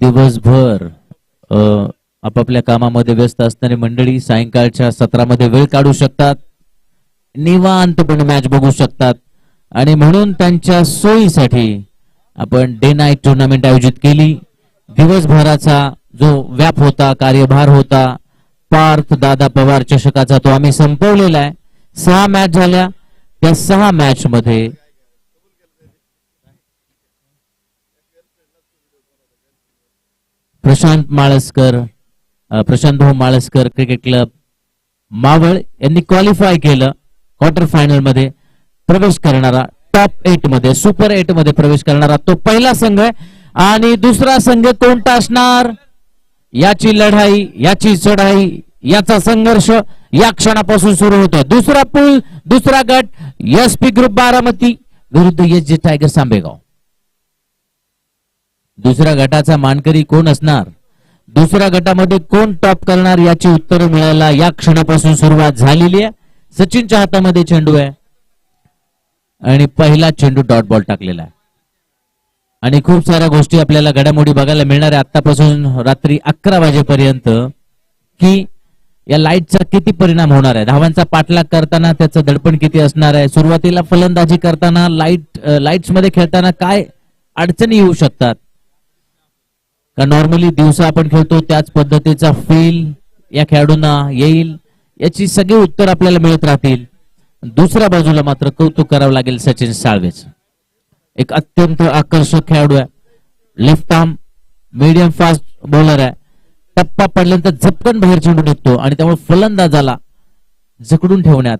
दिवसभर आपापल्या कामामध्ये व्यस्त असणारी मंडळी सायंकाळच्या सत्रामध्ये वेळ काढू शकतात, निवांतपणे मॅच बघू शकतात आणि म्हणून त्यांच्या सोयीसाठी आपण डे नाईट टुर्नामेंट आयोजित केली. दिवसभराचा जो व्याप होता, कार्यभार होता, पार्थ दादा पवार चषकाचा तो आम्ही संपवलेला आहे. 6 मॅच झाल्या. त्या 6 मॅच मध्ये प्रशांत भाऊ माळसकर क्रिकेट क्लब मावळ यांनी क्वालिफाय केलं. क्वार्टर फायनल मध्ये प्रवेश करणारा, टॉप 8 मध्ये, सुपर 8 मध्ये प्रवेश करणारा तो पहिला संघ आहे. आणि दुसरा संघ कोणता असणार याची लढाई, याची चढाई, याचा संघर्ष या क्षणापासून सुरू होतो. दुसरा पूल, दुसरा गट एसपी ग्रुप बारामती विरुद्ध एसजी टायगर्स आंबेगाव. दुसऱ्या गटाचा मानकरी कोण असणार, दुसऱ्या गटामध्ये कोण टॉप करणार याची उत्तरे मिळायला या क्षणापासून सुरुवात झालेली आहे. सचिनच्या हातामध्ये चेंडू आहे आणि पहिला चेंडू डॉट बॉल टाकलेला आहे. आणि खूप साऱ्या गोष्टी आपल्याला घडामोडी बघायला मिळणार आहे आतापासून रात्री 11 वाजेपर्यंत, की या लाईटचा किती परिणाम होणार आहे, धावांचा पाठलाग करताना त्याचं दडपण किती असणार आहे, सुरुवातीला फलंदाजी करताना लाईट्स मध्ये खेळताना काय अडचणी येऊ शकतात. का नॉर्मली दिवसा आपण खेळतो त्याच पद्धतीचा फील या खेळाडूंना येईल, याची सगळी उत्तर आपल्याला मिळत राहतील. दुसऱ्या बाजूला मात्र कौतुक करावं लागेल सचिन साळवेचं. एक अत्यंत आकर्षक खेळाडू आहे, left arm medium fast bowler आहे. टप्पा पडल्यानंतर झपकन बाहेर चेंडू निघतो आणि त्यामुळे फलंदाजाला जकडून ठेवण्यात,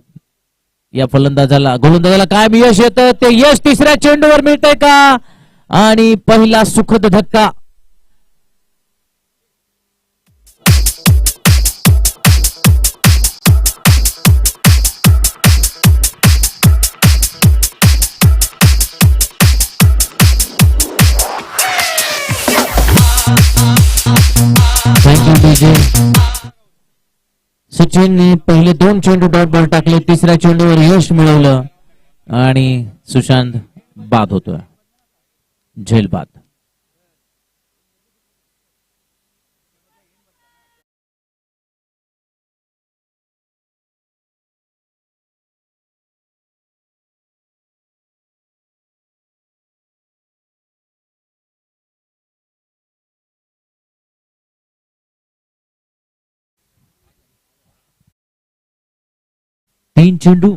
या फलंदाजाला गोलंदाजाला काय यश येतं, ते यश तिसऱ्या चेंडूवर मिळतंय का. आणि पहिला सुखद धक्का सचिनने पहिले 2 चेंडू डॉट बॉल टाकले, तिसऱ्या चेंडूवर यश मिळवलं आणि सुशांत बाद होतोय, झेल बाद. तीन चेंडू,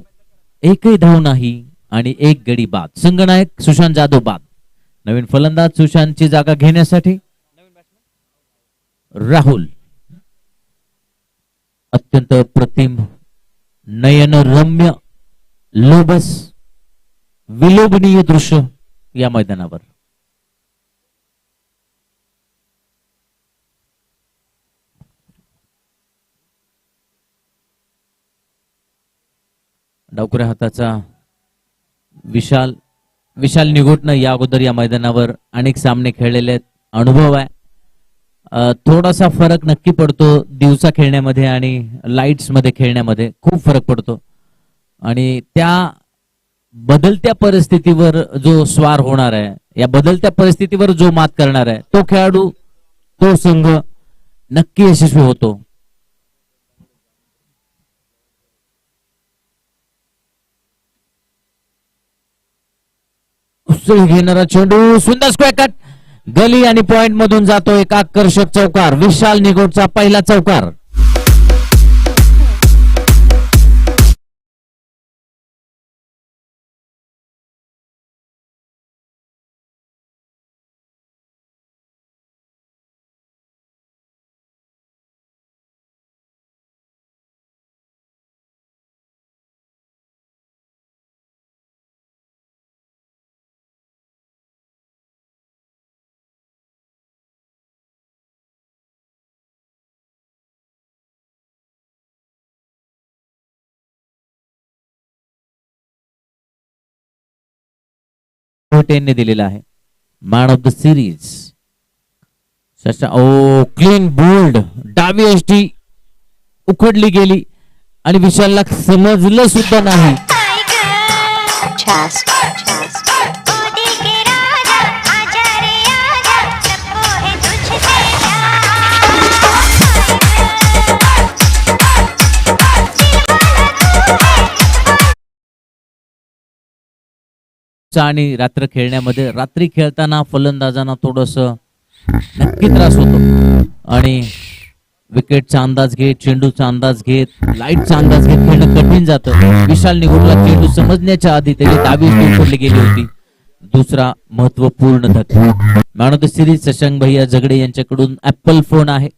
एकही धाव नाही आणि एक गडी बाद. संघनायक सुशांत जाधव बाद. नवीन फलंदाज सुशांतची जागा घेण्यासाठी राहुल. अत्यंत प्रतिम, नयनरम्य, लोभस, विलोभनीय दृश्य या मैदानावर. डावखुऱ्या हाताचा विशाल निगोटनं या अगोदर या मैदानावर अनेक सामने खेळलेले आहेत, अनुभव आहे. थोडासा फरक नक्की पडतो दिवसा खेळण्यामध्ये आणि लाईट्स मध्ये खेळण्यामध्ये, खूप फरक पडतो. आणि त्या बदलत्या परिस्थितीवर जो स्वार होणार आहे, या बदलत्या परिस्थितीवर जो मात करणार आहे, तो खेळाडू, तो संघ नक्की यशस्वी होतो. घेणारा चेंडू, सुंदर स्क्वेअर कट, गली आणि पॉइंट मधून जातो एक आकर्षक चौकार. विशाल निगोटचा पहिला चौकार. ने दिलेला आहे मॅन ऑफ द सिरीज. ओ क्लीन बोल्ड, डावी एसटी उखडली गेली आणि विशालला समजलं सुद्धा नाही. दिवसा आणि रात्र खेळण्यामध्ये रात्री खेळताना फलंदाजांना थोडस नक्की त्रास होतो आणि विकेटचा अंदाज घेत, चेंडूचा अंदाज घेत, लाईटचा अंदाज घेत खेळणं कठीण जातं. विशाल निगुरला चेंडू समजण्याच्या आधी त्याची 10 उचलली गेली होती. दुसरा महत्वपूर्ण धक्का. Man of the series Shashank भैया झगडे यांच्याकडून ऍपल फोन आहे.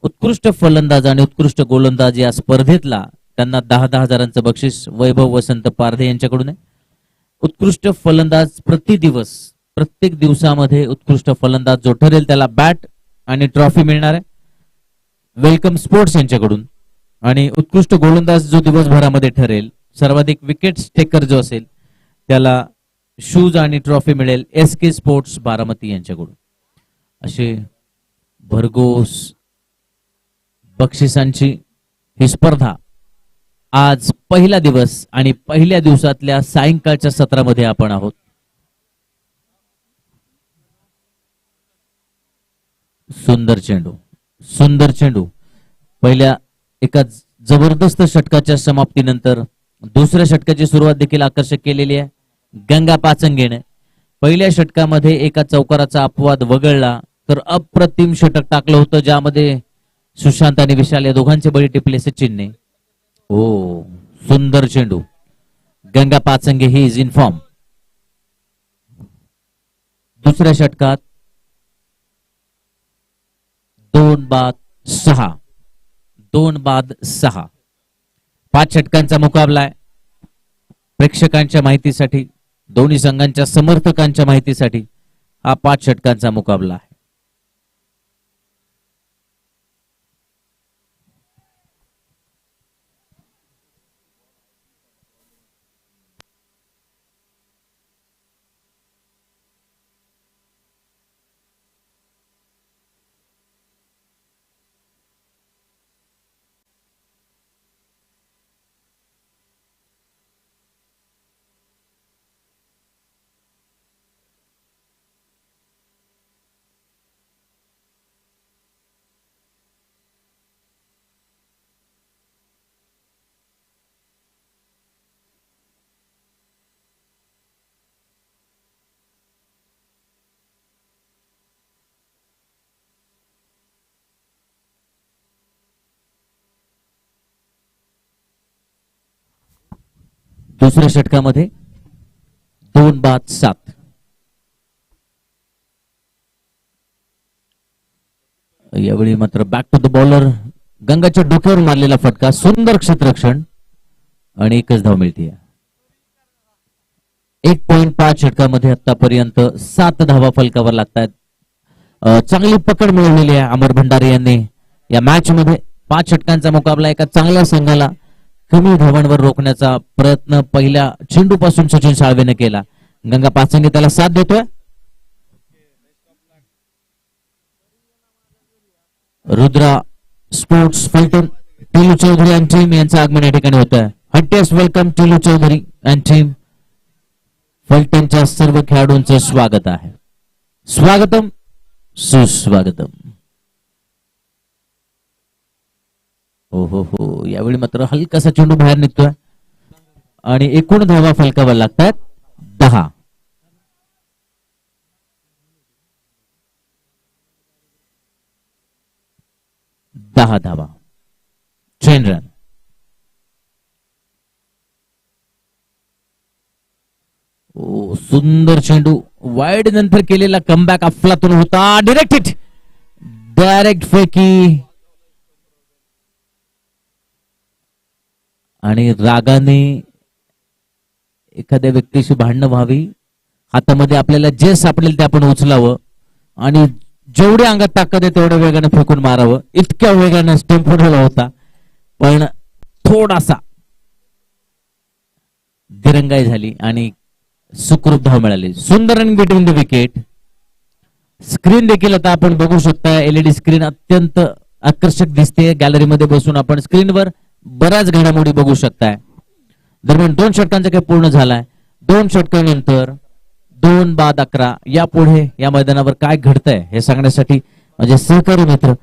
उत्कृष्ट फलंदाज आणि उत्कृष्ट गोलंदाज या स्पर्धेतला त्यांना 10,000 हजारांचं बक्षीस वैभव वसंत पारधे यांच्याकडून आहे. उत्कृष्ट फलंदाज प्रत्येक दिवसामध्ये उत्कृष्ट फलंदाज जो ठरेल त्याला बॅट आणि ट्रॉफी मिळणार आहे वेलकम स्पोर्ट्स यांच्याकडून. आणि उत्कृष्ट गोलंदाज जो दिवसभरामध्ये ठरेल, सर्वाधिक विकेट्स टेकर जो असेल त्याला शूज आणि ट्रॉफी मिळेल SK स्पोर्ट्स बारामती यांच्याकडून. असे भरघोस बक्षिसांची ही स्पर्धा आज पहिला दिवस आणि पहिल्या दिवसातल्या सायंकाळच्या सत्रामध्ये आपण आहोत. सुंदर चेंडू पहिल्या एका जबरदस्त षटकाच्या समाप्तीनंतर दुसऱ्या षटकाची सुरुवात देखील आकर्षक केलेली आहे गंगा पाचंगेने. पहिल्या षटकामध्ये एका चौकाराचा अपवाद वगळला तर अप्रतिम षटक टाकलं होतं, ज्यामध्ये सुशांत आणि विशाल या दोघांचे बळी टिपले सचिनने. ओ सुंदर चेंडू. Ganga Pachange he is in form. दुसऱ्या षटकात 2-6 5 षटकांचा मुकाबला आहे. प्रेक्षकांच्या माहितीसाठी, दोन्ही संघांच्या समर्थकांच्या माहितीसाठी हा 5 षटकांचा मुकाबला आहे. दुसऱ्या षटकामध्ये 2-7. यावेळी मात्र बॅक टू द बॉलर. गंगाच्या डोक्यावर मारलेला फटका, सुंदर क्षेत्ररक्षण आणि एकच धाव मिळते. 1.5 षटकामध्ये आतापर्यंत 7 धावा फलकावर लागतात. चांगली पकड मिळवलेली आहे अमर भंडारे यांनी या मॅच मध्ये. 5 षटकांचा मुकाबला एका चांगल्या संघाला कमी धावांवर रोखण्याचा प्रयत्न पहिल्या चेंडूपासून सचिन साळवेने केला. गंगा पाचंगे त्याला साथ देतोय. Rudra sports Phaltan, Tilu Chaudhari and team यांचं आगमन या ठिकाणी होत आहे. Heartiest welcome Tilu Chaudhari and team. फलटणच्या सर्व खेळाडूंचं स्वागत आहे. स्वागतम सुस्वागतम. हो यावेळी मात्र हलकासा चेंडू बाहेर निघतोय आणि एकूण धावा फलकावर लागतात 10. धावा. Chain run. सुंदर चेंडू वाईड नंतर केलेला कमबॅक अफलातून होता. डायरेक्ट फेकी आणि रागाने एखाद्या व्यक्तीशी भांडणं व्हावी, हातामध्ये आपल्याला जे सापडेल ते आपण उचलावं आणि जेवढ्या अंगात ताकद आहे तेवढ्या वेगाने फेकून मारावं. इतक्या वेगाने स्टंप उडवला होता, पण थोडासा दिरंगाई झाली आणि सुखरूप धाव मिळाली. सुंदर run between the wicket. Screen देखील आता आपण बघू शकता. LED स्क्रीन अत्यंत आकर्षक दिसते. गॅलरीमध्ये बसून आपण स्क्रीनवर बऱ्याच घडामोडी बघू शकताय. दरम्यान 2 षटकांचा काही पूर्ण झालाय. 2 षटकांनंतर 2-11 यापुढे या मैदानावर काय घडतंय हे सांगण्यासाठी माझे सहकारी मित्र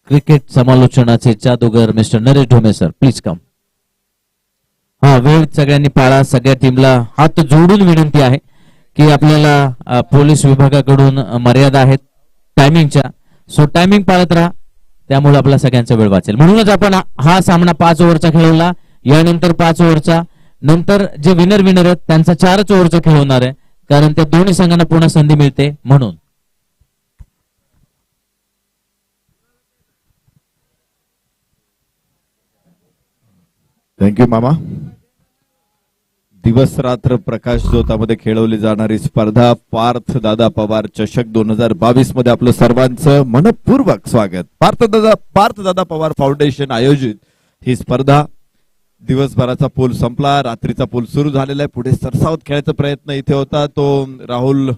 क्रिकेट समालोचनाचे जादूगर mister Naresh Dhome sir, please come. हा, वेळ सगळ्यांनी पाळा. सगळ्या टीमला हात जोडून विनंती आहे की आपल्याला पोलीस विभागाकडून मर्यादा आहेत टायमिंगच्या, सो टायमिंग पाळत राहा, त्यामुळे आपला सगळ्यांचा वेळ वाचेल. म्हणूनच आपण हा सामना 5 ओव्हरचा खेळवला. यानंतर 5 ओव्हरचा, नंतर जे विनर आहेत त्यांचा 4च ओव्हरचा खेळवणार आहे, कारण त्या दोन्ही संघांना पुन्हा संधी मिळते म्हणून. थँक्यू मामा. दिवस रात्र प्रकाश ज्योतामध्ये खेळवली जाणारी स्पर्धा पार्थ दादा पवार चषक 2022 मध्ये आपलं सर्वांचं मनपूर्वक स्वागत. पार्थ दादा पवार फाउंडेशन आयोजित ही स्पर्धा. दिवसभराचा पूल संपला, रात्रीचा पूल सुरू झालेला आहे. पुढे सरसावत खेळायचा प्रयत्न इथे होता, तो राहुल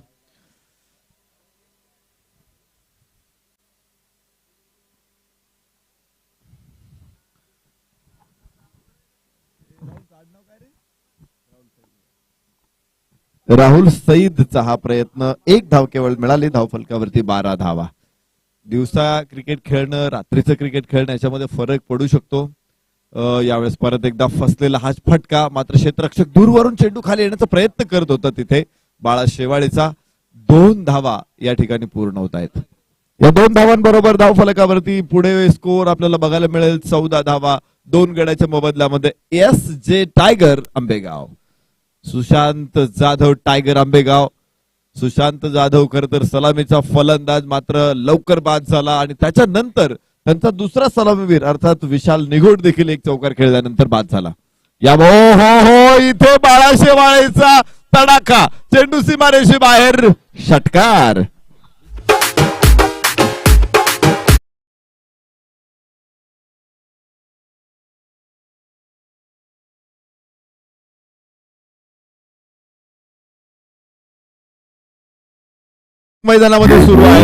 राहुल सईदचा हा प्रयत्न. 1 धाव केवळ मिळाली. धावफलकावरती 12 धावा. दिवसा क्रिकेट खेळणं, रात्रीचं क्रिकेट खेळणं याच्यामध्ये फरक पडू शकतो. यावेळेस परत एकदा फसलेला हा फटका, मात्र क्षेत्ररक्षक दूरवरून चेंडू खाली येण्याचा प्रयत्न करत होता. तिथे बाळा शेवाळेचा 2 धावा या ठिकाणी पूर्ण होत आहेत. या 2 धावांबरोबर धावफलकावरती पुढे स्कोर आपल्याला बघायला मिळेल 14 धावा 2 गड्याच्या मोबदल्यामध्ये. SJ tiger Ambegaon, Sushant Jadhav tiger Ambegaon. Sushant Jadhav खर तर सलामीचा फलंदाज, मात्र लवकर बाद झाला आणि त्याच्यानंतर त्यांचा दुसरा सलामीवीर अर्थात विशाल निघोड देखील एक चौकार खेळल्यानंतर बाद झाला. या हो इथे बाळा शेवाळेचा तडाखा, चेंडू सीमारेषे बाहेर, षटकार. मैदानामध्ये सुरू आहे.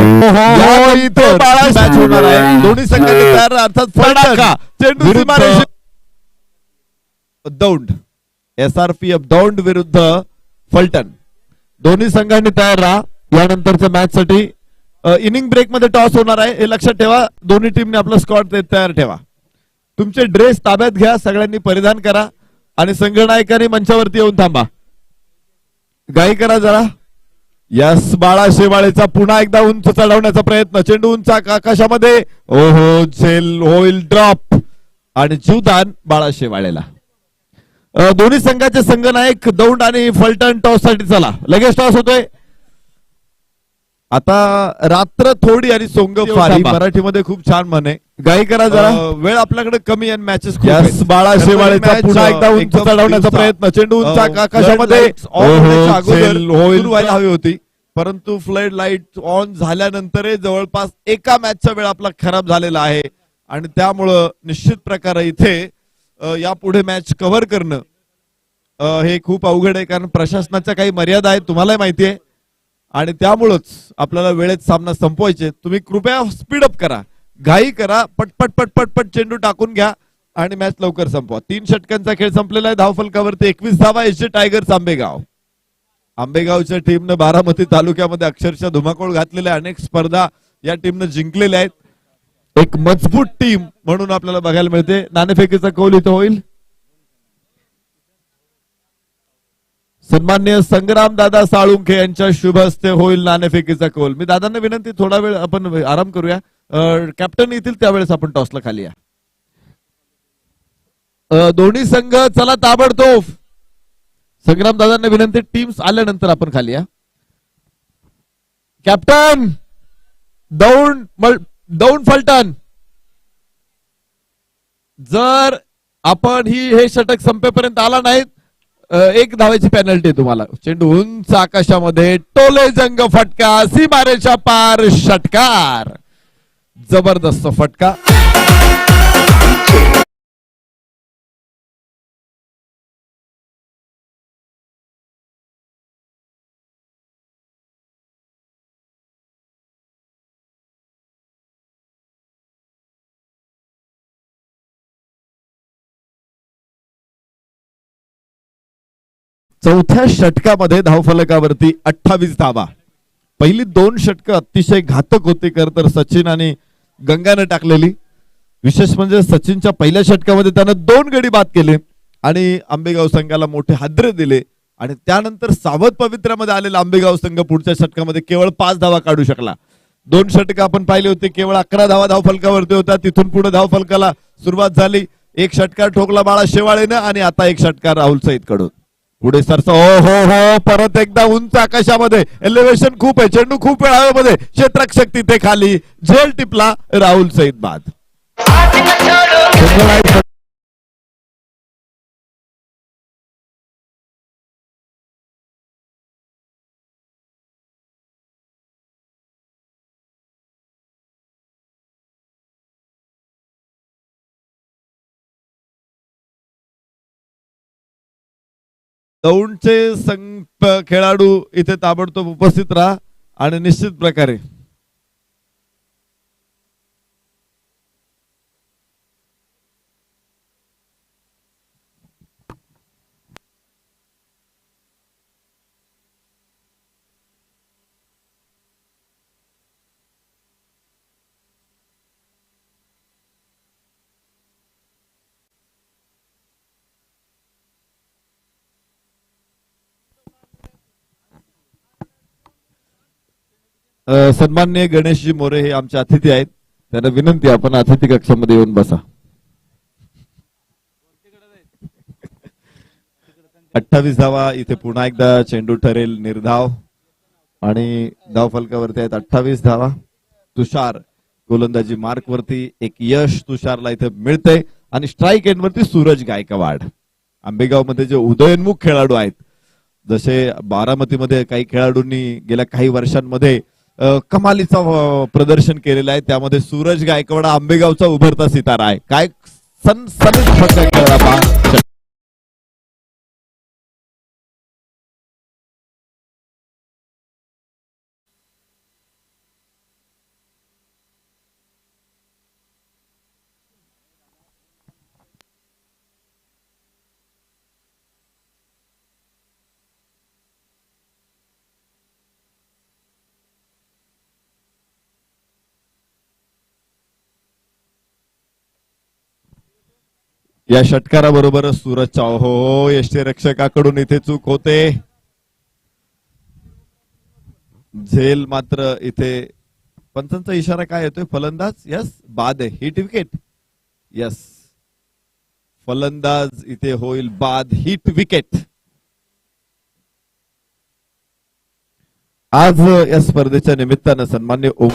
इथे मॅच होणार आहे. दोन्ही संघाचे तयार, अर्थात फटका, चेंडू सीमारेषे दौंड, SRPF दौंड विरुद्ध फलटण. दोन्ही संघांनी तयार राहा यानंतरच्या मॅच साठी. इनिंग ब्रेक मध्ये टॉस होणार आहे, हे लक्षात ठेवा. दोन्ही टीमने आपला स्कॉट तयार ठेवा. तुमचे ड्रेस ताब्यात घ्या, सगळ्यांनी परिधान करा आणि संघनायकांनी मंचावरती येऊन थांबा. गाई करा जरा. यस, बाळा शेवाळेचा पुन्हा एकदा उंच चढवण्याचा प्रयत्न, चेंडू उंच आकाशामध्ये. ओहो, झेल होईल ड्रॉप आणि जीवदान बाळा शेवाळेला. दोन्ही संघाचे संघनायक दौंड आणि फलटण टॉस साठी. चला, लगेच टॉस होतोय. आता रात्र थोडी आणि सोंग फारी, मराठीमध्ये खूप छान म्हणे. गाई करा जरा. वेळ आपल्याकडे कमी आणि मॅचेस. यस, बाळा शेवाळेचा पुन्हा एकदा उंच चढवण्याचा प्रयत्न, चेंडू उंच आकाशामध्ये. होईल व्हायला हवी होती, परंतु फ्लड लाईट ऑन झाल्यानंतर जवळपास एका मॅचचा वेळ आपला खराब झालेला आहे आणि त्यामुळं निश्चित प्रकारे इथे यापुढे मॅच कव्हर करणं हे खूप अवघड आहे, कारण प्रशासनाच्या काही मर्यादा आहेत, तुम्हालाही माहिती आहे. आणि त्यामुळेच आपल्याला वेळेत सामना संपवायचे. तुम्ही कृपया स्पीडअप करा, घाई करा, पटपट पटपट पट चेंडू टाकून घ्या आणि मॅच लवकर संपवा. 3 षटकांचा खेळ संपलेला आहे. धावफलकावरती 21 धावा. SJ tigers Ambegaon. आंबेगावच्या टीमनं बारामती तालुक्यामध्ये अक्षरशः धुमाकूळ घातलेल्या अनेक स्पर्धा या टीमनं जिंकलेल्या आहेत. एक मजबूत टीम म्हणून आपल्याला बघायला मिळते. नाणेफेकीचा कौल इथं होईल. सन्माननीय संग्राम दादा साळुंखे यांच्या शुभ हस्ते होईल नाणेफेकीचा कौल. मी दादांना विनंती, थोडा वेळ आपण आराम करूया. कॅप्टन येतील त्यावेळेस आपण टॉसला खाली या. दोन्ही संघ चला ताबडतोब. संग्राम दादांना विनंती, टीम्स आल्यानंतर आपण खाली या. कॅप्टन दौंड फलटण, जर आपण हे षटक संपेपर्यंत आला नाहीत, 1 धावेची पेनल्टी तुम्हाला. चेंडू उंच आकाशामध्ये, टोले जंग फटका, सीमारेषा पार, षटकार. जबरदस्त फटका. चौथ्या षटकामध्ये धावफलकावरती 28 धावा. पहिली 2 षटकं अतिशय घातक होती खर तर सचिन आणि गंगाने टाकलेली. विशेष म्हणजे सचिनच्या पहिल्या षटकामध्ये त्यानं 2 गडी बाद केले आणि आंबेगाव संघाला मोठे हादरे दिले आणि त्यानंतर सावध पवित्र्यामध्ये आलेला आंबेगाव संघ पुढच्या षटकामध्ये केवळ 5 धावा काढू शकला. 2 षटक आपण पाहिले होते, केवळ 11 धावा धावफलकावरती होता. तिथून पुढे धावफलकाला सुरुवात झाली. एक षटकार ठोकला बाळा शेवाळेनं आणि आता एक षटकार राहुल सईद कडून. पुढे सरसा हो हो हो परत एकदा उंच आकाशामध्ये एलिव्हेशन खूप आहे, चेंडू खूप वेळ हवेमध्ये, क्षेत्ररक्षक तिथे खाली, झेल टिपला, राहुल सईद बाद. दौंडचे खेळाडू इथे ताबडतोब उपस्थित राहा आणि निश्चित प्रकारे सन्माननीय गणेशजी मोरे हे आमचे अतिथी आहेत. त्यांना विनंती आपण अतिथी कक्षामध्ये येऊन बसा. 28 धावा इथे पुन्हा एकदा चेंडू ठरेल निर्धाव आणि धावफलकावरती आहेत 28 धावा. तुषार गोलंदाजी मार्क वरती एक यश तुषारला इथे मिळतंय आणि स्ट्राईक एंड वरती सूरज गायकवाड. आंबेगाव मध्ये जे उदयोन्मुख खेळाडू आहेत, जसे बारामतीमध्ये काही खेळाडूंनी गेल्या काही वर्षांमध्ये कमालीचा प्रदर्शन केलेलं आहे, त्यामध्ये सूरज गायकवाड आंबेगावचा उभरता सितारा आहे. काय सनसनीत फटका खेळला पहा. या षटकाराबरोबरच सूरजच्या हो यष्टीरक्षकाकडून इथे चूक होते. झेल मात्र इथे पंचांचा इशारा काय येतोय? फलंदाज यस बाद आहे, हिट विकेट. यस फलंदाज इथे होईल बाद, हिट विकेट. आज या स्पर्धेच्या निमित्तानं सन्मान्य ओम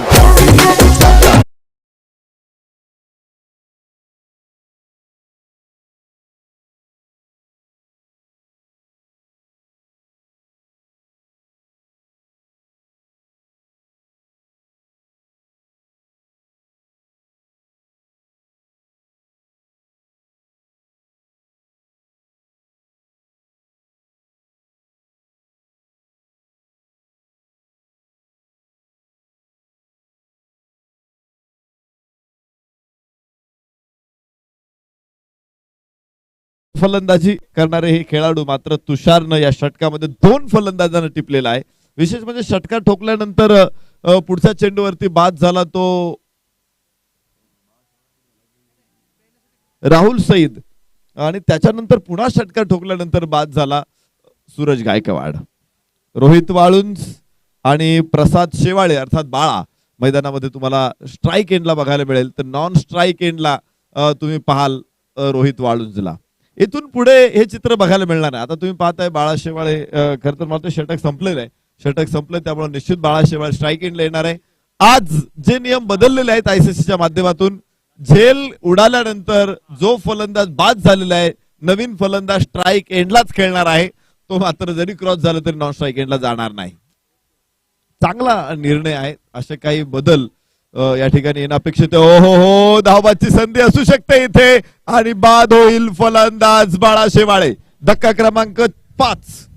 फलंदाजी करणारे हे खेळाडू मात्र तुषारनं या षटकामध्ये 2 फलंदाजांना टिपलेला आहे. विशेष म्हणजे षटकार ठोकल्यानंतर पुढच्या चेंडूवरती बाद झाला तो राहुल सईद आणि त्याच्यानंतर पुन्हा षटकार ठोकल्यानंतर बाद झाला सूरज गायकवाड. रोहित वाळुंज आणि प्रसाद शेवाळे अर्थात बाळा मैदानामध्ये तुम्हाला स्ट्राईक एंडला बघायला मिळेल, तर नॉन स्ट्राईक एंडला तुम्ही पाहाल रोहित वाळुंजला. इथून पुढे हे चित्र बघायला मिळणार नाही. आता तुम्ही पाहताय बाळा शेवाळे खरं तर मला षटक संपलेलं आहे, षटक संपलंय, त्यामुळे निश्चित बाळा शेवाळे स्ट्राईक एंडला येणार आहे. आज जे नियम बदललेले आहेत आयसीसीच्या माध्यमातून, झेल उडाल्यानंतर जो फलंदाज बाद झालेला आहे, नवीन फलंदाज स्ट्राईक एंडलाच खेळणार आहे. तो मात्र जरी क्रॉस झाला तरी नॉन स्ट्राईक एंडला जाणार नाही. चांगला निर्णय आहे. असे काही बदल या ठिकाणी येणं अपेक्षित आहे. हो हो धावबाची संधी असू शकते इथे आणि बाद होईल फलंदाज बाळा शेवाळे. धक्का क्रमांक 5.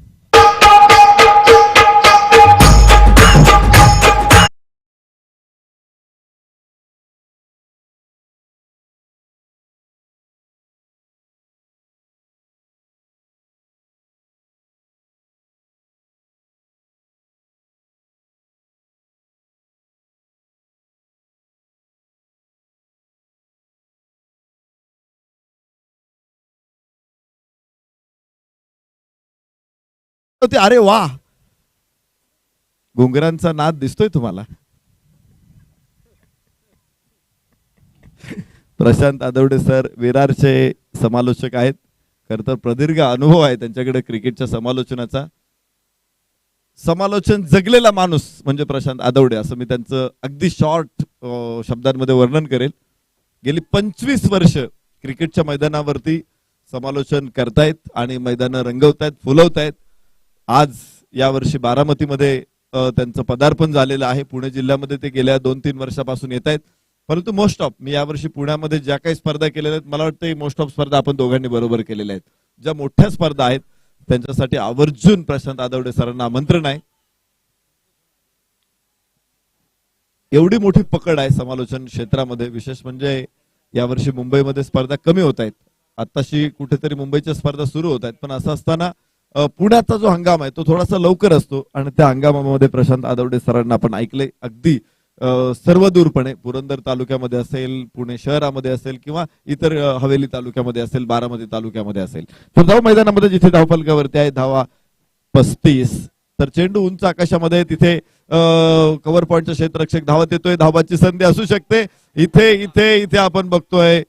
होती. अरे वा, घुंगरांचा नाद दिसतोय तुम्हाला. प्रशांत आदवडे सर विरारचे समालोचक आहेत. खर तर प्रदीर्घ अनुभव आहे त्यांच्याकडे क्रिकेटच्या समालोचनाचा. समालोचन जगलेला माणूस म्हणजे प्रशांत आदवडे असं मी त्यांचं अगदी शॉर्ट शब्दांमध्ये वर्णन करेल. गेली 25 वर्ष क्रिकेटच्या मैदानावरती समालोचन करतायत आणि मैदानं रंगवतायत, फुलवतायत. आज यावर्षी बारामतीमध्ये त्यांचं पदार्पण झालेलं आहे. पुणे जिल्ह्यामध्ये ते गेल्या 2-3 वर्षापासून येत आहेत. परंतु मोस्ट ऑफ मी यावर्षी पुण्यामध्ये ज्या काही स्पर्धा केलेल्या आहेत मला वाटतं मोस्ट ऑफ स्पर्धा आपण दोघांनी बरोबर केलेल्या आहेत. ज्या मोठ्या स्पर्धा आहेत त्यांच्यासाठी आवर्जून प्रशांत आदवडे सरांना आमंत्रण आहे. एवढी मोठी पकड आहे समालोचन क्षेत्रामध्ये. विशेष म्हणजे यावर्षी मुंबईमध्ये स्पर्धा कमी होत आहेत. आताशी कुठेतरी मुंबईच्या स्पर्धा सुरू होत आहेत, पण असं असताना पुण्याचा जो हंगाम आहे तो थोडासा लवकर असतो आणि त्या हंगामामध्ये प्रशांत आदवडे सरांना आपण ऐकले अगदी सर्वदूरपणे. पुरंदर तालुक्यामध्ये असेल, पुणे शहरामध्ये असेल किंवा इतर हवेली तालुक्यामध्ये असेल, बारामती तालुक्यामध्ये असेल. तर धाव मैदानामध्ये जिथे धावफलकावरती आहे धावा 35, तर चेंडू उंच आकाशामध्ये तिथे कव्हर पॉइंटचा क्षेत्ररक्षक धावत येतोय. धावाची संधी असू शकते. इथे इथे इथे आपण बघतोय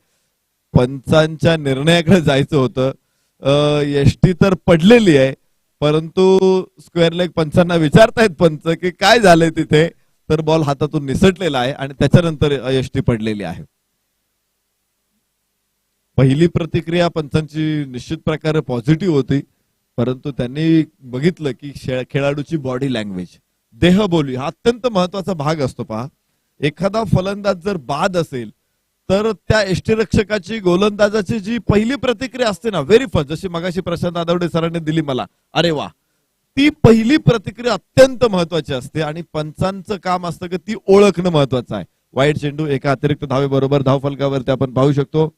पंचांच्या निर्णयाकडे जायचं होतं. एसटी तर पडलेली आहे, परंतु स्क्वेअर लेग पंचांना विचारतायत पंच की काय झालंय तिथे, तर बॉल हातातून निसटलेला आहे आणि त्याच्यानंतर एसटी पडलेली आहे. पहिली प्रतिक्रिया पंचांची निश्चित प्रकारे पॉझिटिव्ह होती, परंतु त्यांनी बघितलं की खेळाडूची बॉडी लँग्वेज, देहबोली हा अत्यंत महत्वाचा भाग असतो. पहा, एखादा फलंदाज जर बाद असेल तर त्या यष्टीरक्षकाची गोलंदाजाची जी पहिली प्रतिक्रिया असते ना, व्हेरी फर्स्ट, जशी मगाशी प्रशांत आदवडे सरांनी दिली मला, अरे वा, ती पहिली प्रतिक्रिया अत्यंत महत्वाची असते आणि पंचांचं काम असतं की ती ओळखणं महत्वाचं आहे. वाईट चेंडू एका अतिरिक्त धावेबरोबर धावफलकावरती आपण पाहू शकतो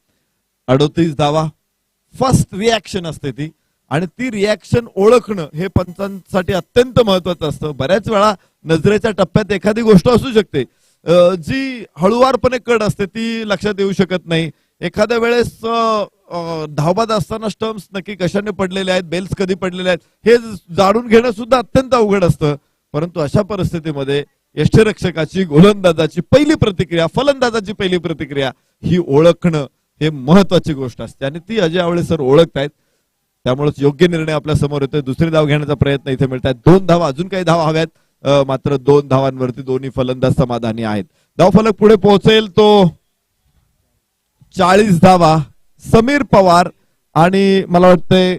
38 धावा. फर्स्ट रिॲक्शन असते ती, आणि ती रिॲक्शन ओळखणं हे पंचांसाठी अत्यंत महत्वाचं असतं. बऱ्याच वेळा नजरेच्या टप्प्यात एखादी गोष्ट असू शकते जी हळुवारपणे कड असते, ती लक्षात येऊ शकत नाही. एखाद्या वेळेस धावबाद असताना स्टम्प्स नक्की कशाने पडलेले आहेत, बेल्स कधी पडलेले आहेत हे जाणून घेणं सुद्धा अत्यंत अवघड असतं. परंतु अशा परिस्थितीमध्ये यष्टीरक्षकाची, गोलंदाजाची पहिली प्रतिक्रिया, फलंदाजाची पहिली प्रतिक्रिया ही ओळखणं हे महत्वाची गोष्ट असते आणि ती अजय आवळे सर ओळखतायत. त्यामुळेच योग्य निर्णय आपल्या समोर येतोय. दुसरी धाव घेण्याचा प्रयत्न इथे मिळतात. 2 धावा, अजून काही धावा हव्यात, मात्र 2 धावांवरती दोन्ही फलंदाज समाधानी आहेत. धावफलक पुढे पोहोचेल तो 40 धावा. समीर पवार आणि मला वाटतंय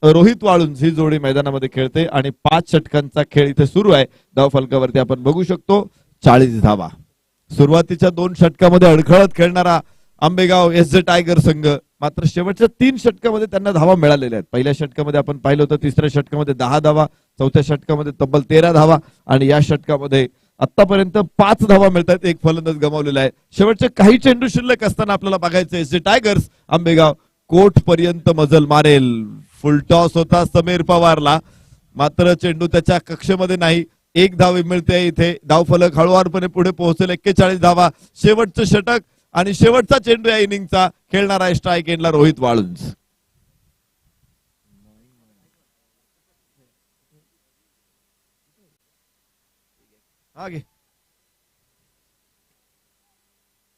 रोहित वाळुंज ही जोडी मैदानामध्ये खेळते आणि 5 षटकांचा खेळ इथे सुरू आहे. धावफलकावरती आपण बघू शकतो 40 धावा. सुरुवातीच्या 2 षटकामध्ये अडखळत खेळणारा आंबेगाव एस जे टायगर संघ, मात्र शेवटच्या 3 षटकामध्ये त्यांना धावा मिळालेल्या आहेत. पहिल्या षटकामध्ये आपण पाहिलं होतं, तिसऱ्या षटकामध्ये 10 धावा, चौथ्या षटकामध्ये तब्बल 13 धावा आणि या षटकामध्ये आतापर्यंत 5 धावा मिळतात. एक फलंदाज गमावलेला आहे. शेवटचे काही चेंडू शिल्लक असताना आपल्याला बघायचं एस जे टायगर्स आंबेगाव कोर्ट पर्यंत मजल मारेल. फुल टॉस होता समीर पवारला, मात्र चेंडू त्याच्या कक्षेमध्ये नाही. 1 धाव मिळते इथे. धावफलक हळुवारपणे पुढे पोहोचेल. 41 धावा. शेवटचं षटक आणि शेवटचा चेंडू या इनिंगचा खेळणारा स्ट्राईक एंडला रोहित वाळुंज.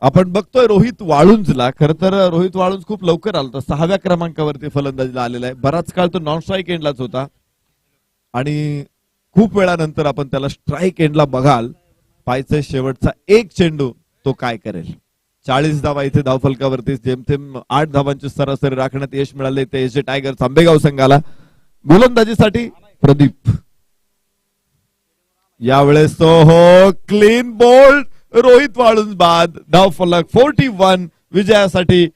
आपण बघतोय रोहित वाळुंजला. खर तर रोहित वाळुंज खूप लवकर आला होता, 6व्या क्रमांकावरती फलंदाजीला आलेला आहे. बराच काळ तो नॉन स्ट्राईक एंडलाच होता आणि खूप वेळानंतर आपण त्याला स्ट्राईक एंडला बघाल. पाहायचं शेवटचा 1 चेंडू तो काय करेल. 40 धावा इथे धावफलकावरती, जेमतेम 8 धावांची सरासरी राखण्यात यश मिळाले ते एस जे टायगर्स आंबेगाव संघाला. गोलंदाजीसाठी प्रदीप. यावेळेस हो, क्लीन बोल्ड, रोहित वाळुंज बाद. धावफलक 41. विजयासाठी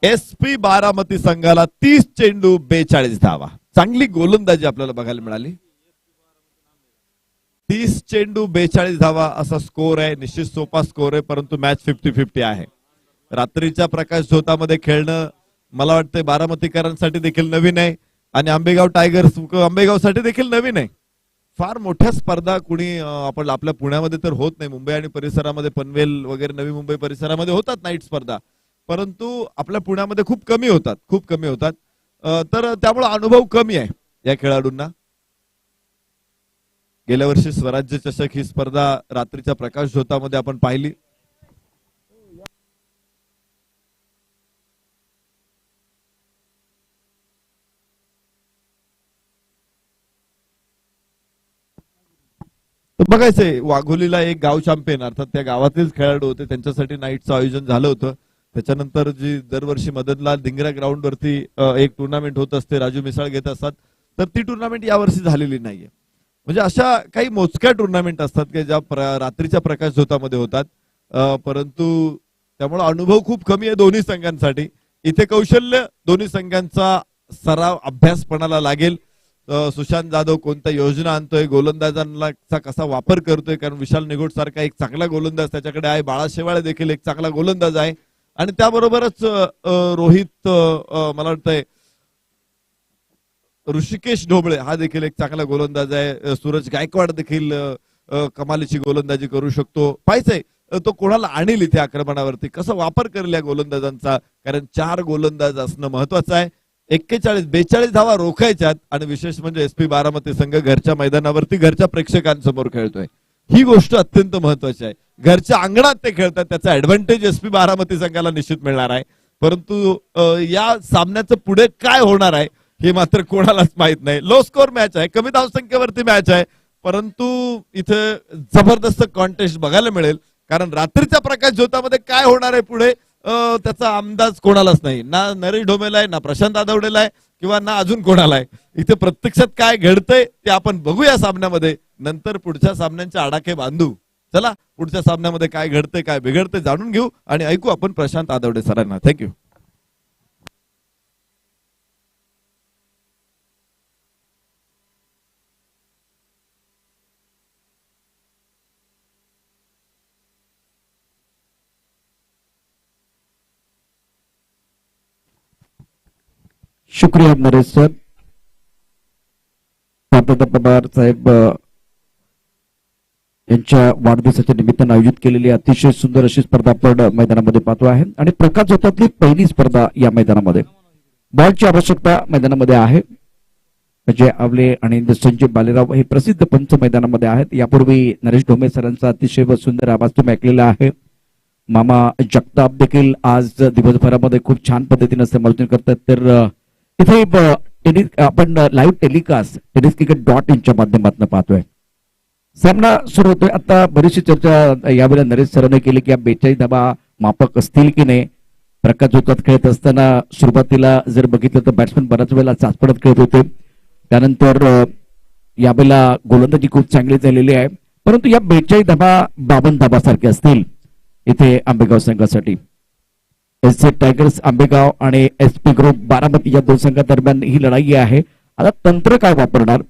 एसपी बारामती संघाला 30 चेंडू 42 धावा. चांगली गोलंदाजी आपल्याला बघायला मिळाली. 30 चेंडू 42 धावा असा स्कोर आहे. निश्चित सोपा स्कोर आहे, परंतु मॅच 50-50 आहे. रात्रीच्या प्रकाश झोतामध्ये खेळणं मला वाटतं बारामतीकरांसाठी देखील नवीन आहे आणि आंबेगाव टायगर्स आंबेगावसाठी देखील नवीन आहे. फार मोठ्या स्पर्धा कुणी आपण आपल्या पुण्यामध्ये तर होत नाही. मुंबई आणि परिसरामध्ये पनवेल वगैरे नवी मुंबई परिसरामध्ये होतात नाईट स्पर्धा, परंतु आपल्या पुण्यामध्ये खूप कमी होतात. तर त्यामुळे अनुभव कमी आहे. या खेळाडूंना. गेल्या वर्षी स्वराज्य चषक ही स्पर्धा रात्रीच्या प्रकाश झोतामध्ये आपण पाहिली. बघायचंय वाघोलीला एक गाव चॅम्पियन अर्थात त्या गावातीलच खेळाडू होते, त्यांच्यासाठी नाईटचं आयोजन झालं होतं. त्याच्यानंतर जी दरवर्षी मदनलाल धिंगरा ग्राउंड वरती एक टुर्नामेंट होत असते, राजू मिसाळ घेत असतात, तर ती टुर्नामेंट यावर्षी झालेली नाहीये. म्हणजे अशा काही मोजक्या टुर्नामेंट असतात की ज्या रात्रीच्या प्रकाश झोतामध्ये होतात, परंतु त्यामुळे अनुभव खूप कमी आहे दोन्ही संघांसाठी. इथे कौशल्य दोन्ही संघांचा सराव अभ्यासपणाला लागेल. सुशांत जाधव कोणत्या योजना आणतोय, गोलंदाजांचा कसा वापर करतोय, कारण विशाल निगोट सारखा एक चांगला गोलंदाज त्याच्याकडे आहे, बाळा शेवाळे देखील एक चांगला गोलंदाज आहे, आणि त्याबरोबरच रोहित मला वाटतंय ऋषिकेश ढोबळे हा देखील एक चांगला गोलंदाज आहे. सूरज गायकवाड देखील कमालीची गोलंदाजी करू शकतो. पाहिजे तो कोणाला आणील इथे आक्रमणावरती, कसा वापर करेल या गोलंदाजांचा, कारण 4 गोलंदाज असणं महत्वाचं आहे. 42 धावा रोखायच्यात, आणि विशेष म्हणजे एसपी बारामती संघ घरच्या मैदानावरती घरच्या प्रेक्षकांसमोर खेळतोय, ही गोष्ट अत्यंत महत्वाची आहे. घरच्या अंगणात ते खेळतात, त्याचा ऍडव्हान्टेज एसपी बारामती संघाला निश्चित मिळणार आहे. परंतु या सामन्याचं पुढे काय होणार आहे हे मात्र कोणालाच माहित नाही. लो स्कोर मॅच आहे, कमी धावसंख्येवरती मॅच आहे, परंतु इथे जबरदस्त कॉन्टेस्ट बघायला मिळेल, कारण रात्रीच्या प्रकाश झोतामध्ये काय होणार आहे पुढे त्याचा अंदाज कोणालाच नाही. ना नरेश ढोमेला आहे, ना प्रशांत आदवडेला आहे, किंवा ना अजून कोणाला आहे. इथे प्रत्यक्षात काय घडतंय ते आपण बघूया सामन्यामध्ये, नंतर पुढच्या सामन्यांचे आडाखे बांधू. चला पुढच्या सामन्यामध्ये काय घडतंय काय बिघडतंय जाणून घेऊ आणि ऐकू आपण प्रशांत आदवडे सरांना. थँक्यू. शुक्रिया नरेश सर. पात्रता पवार साहेब यांच्या वाढदिवसाच्या निमित्तानं आयोजित केलेली अतिशय सुंदर अशी स्पर्धा आपण मैदानामध्ये पाहतो आहे, आणि प्रकाश झोतातली पहिली स्पर्धा या मैदानामध्ये. बॉलची आवश्यकता मैदानामध्ये आहे. अजय आवले आणि संजय बालेराव हे प्रसिद्ध पंच मैदानामध्ये आहेत. यापूर्वी नरेश ढोमे सरांचा अतिशय सुंदर आवाज तुम्ही ऐकलेला आहे. मामा जगताप देखील आज दिवसभरामध्ये खूप छान पद्धतीने समालोचन करतात. तर इथे टेनिस आपण लाईव्ह टेलिकास्ट tenniscricket.in च्या माध्यमातून पाहतोय. सामना सुरू होतोय. आता बरीचशी चर्चा यावेळेला नरेश सरांनी केली की 42 धावा मापक असतील की नाही. प्रकाश झोतात खेळत असताना सुरुवातीला जर बघितलं तर बॅट्समन बऱ्याच वेळेला चाचपडत खेळत होते. त्यानंतर यावेळेला गोलंदाजी खूप चांगली झालेली आहे, परंतु या 42 धावा 52 धावा सारखे असतील इथे आंबेगाव संघासाठी. एस टायगर्स आंबेगाव आणि एसपी ग्रुप बारामती या दोन संघादरम्यान ही लढाई आहे. आता तंत्र काय वापरणार,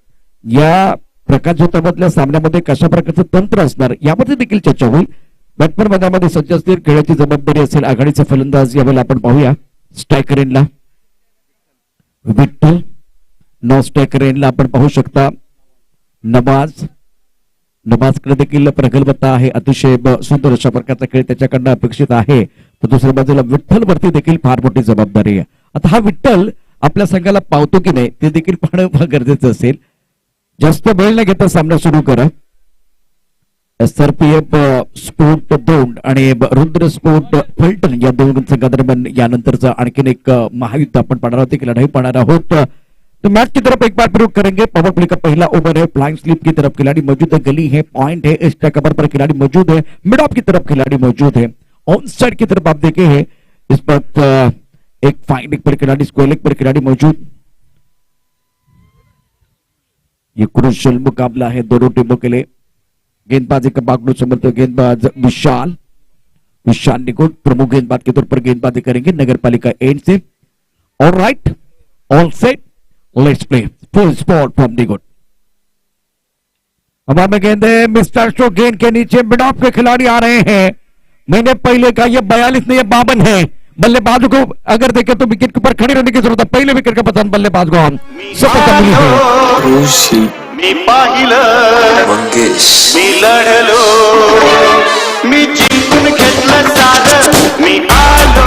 या प्रकाश झोतामधल्या सामन्यामध्ये कशा प्रकारचं तंत्र असणार यामध्ये देखील चर्चा होईल. बॅट्समन मैदानामध्ये सज्ज असतील, खेळाची जबाबदारी असेल आघाडीचे फलंदाज यावेळेला आपण पाहूया. स्ट्रायकर एंडला विठ्ठल, नो स्ट्रायकर एंडला आपण पाहू शकता नमाजकडे देखील प्रगल्भता आहे. अतिशय सुंदर अशा प्रकारचा खेळ त्याच्याकडनं अपेक्षित आहे. तर दुसऱ्या बाजूला विठ्ठल वरती देखील फार मोठी जबाबदारी आहे. आता हा विठ्ठल आपल्या संघाला पावतो की नाही ते देखील पाहणं गरजेचं असेल. जास्त वेळ न घेता सामना सुरू करा. SRPF स्पोर्ट 2 आणि रुद्र स्पोर्ट फलटण या दोन संघादरम्यान यानंतरचं आणखीन एक महायुद्ध आपण पाहणार आहोत, एक लढाई पाहणार आहोत. तो मैच की तरफ एक बार प्रयोग करेंगे. पावर प्ले का पहला ओवर है, फ्लाइंग स्लिप की तरफ खिलाड़ी मौजूद है, गली है, पॉइंट है, एक्स्ट्रा कवर पर खिलाड़ी मौजूद है, मिड ऑफ की तरफ खिलाड़ी मौजूद है, ऑन साइड की तरफ आप देखे हैं इस वक्त एक फाइन लेग पर खिलाड़ी, स्क्वायर लेग पर खिलाड़ी मौजूद. ये क्रूशियल मुकाबला है दोनों टीमों के लिए. गेंदबाजी का बागडोर संभलते गेंदबाज विशाल निकुट प्रमुख गेंदबाज के तौर पर गेंदबाजी करेंगे नगर पालिका end say. All right, all set, let's play. Full spot from the good. हवा में गेंद है, मिस्टर शो गेंद के नीचे मिड ऑफ के खिलाड़ी आ रहे हैं. मैंने पहले कहा ये 42 नहीं, ये 52 है. बल्लेबाजों को अगर देखें तो विकेट के ऊपर खड़े रहने की जरूरत है. पहले विकेट का पतन बल्लेबाज को सफलता मिली है. मी पाहिलं मंगेश, मी लढलो, मी जिंकून घेतलं सारं, मी आलो.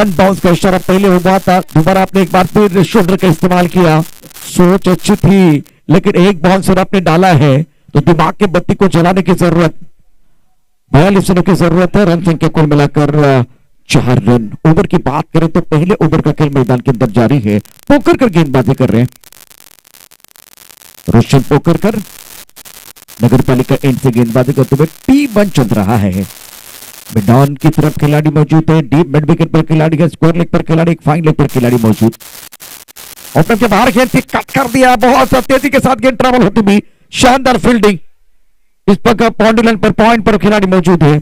वन बाउंस का इशारा पहले हुआ था, दोबारा आपने एक बार फिर शोल्डर का इस्तेमाल किया। सोच अच्छी थी, लेकिन एक बाउंसर आपने डाला है तो दिमाग के बत्ती को जलाने की जरूरत, 42 रनों की जरूरत है। रन संख्या कुल मिलाकर 4 रन। ओवर की बात करें तो पहले ओवर का खेल मैदान के अंदर जारी है। पोकरकर गेंदबाजी कर रहे हैं, रोशन पोकरकर नगर पालिका एंड से गेंदबाजी करते हुए T1 चल रहा है। मैदान की तरफ खिलाड़ी मौजूद है, डीप मिड विकेट पर खिलाड़ी है, स्क्वायर लेग पर खिलाड़ी, एक फाइन लेग पर खिलाड़ी मौजूद। ओपन के बाहर गेंद कट कर दिया, बहुत तेजी के साथ गेंद ट्रैवल होती हुई, शानदार फील्डिंग। इस पर बाउंड्री लाइन पर पॉइंट पर खिलाड़ी मौजूद है।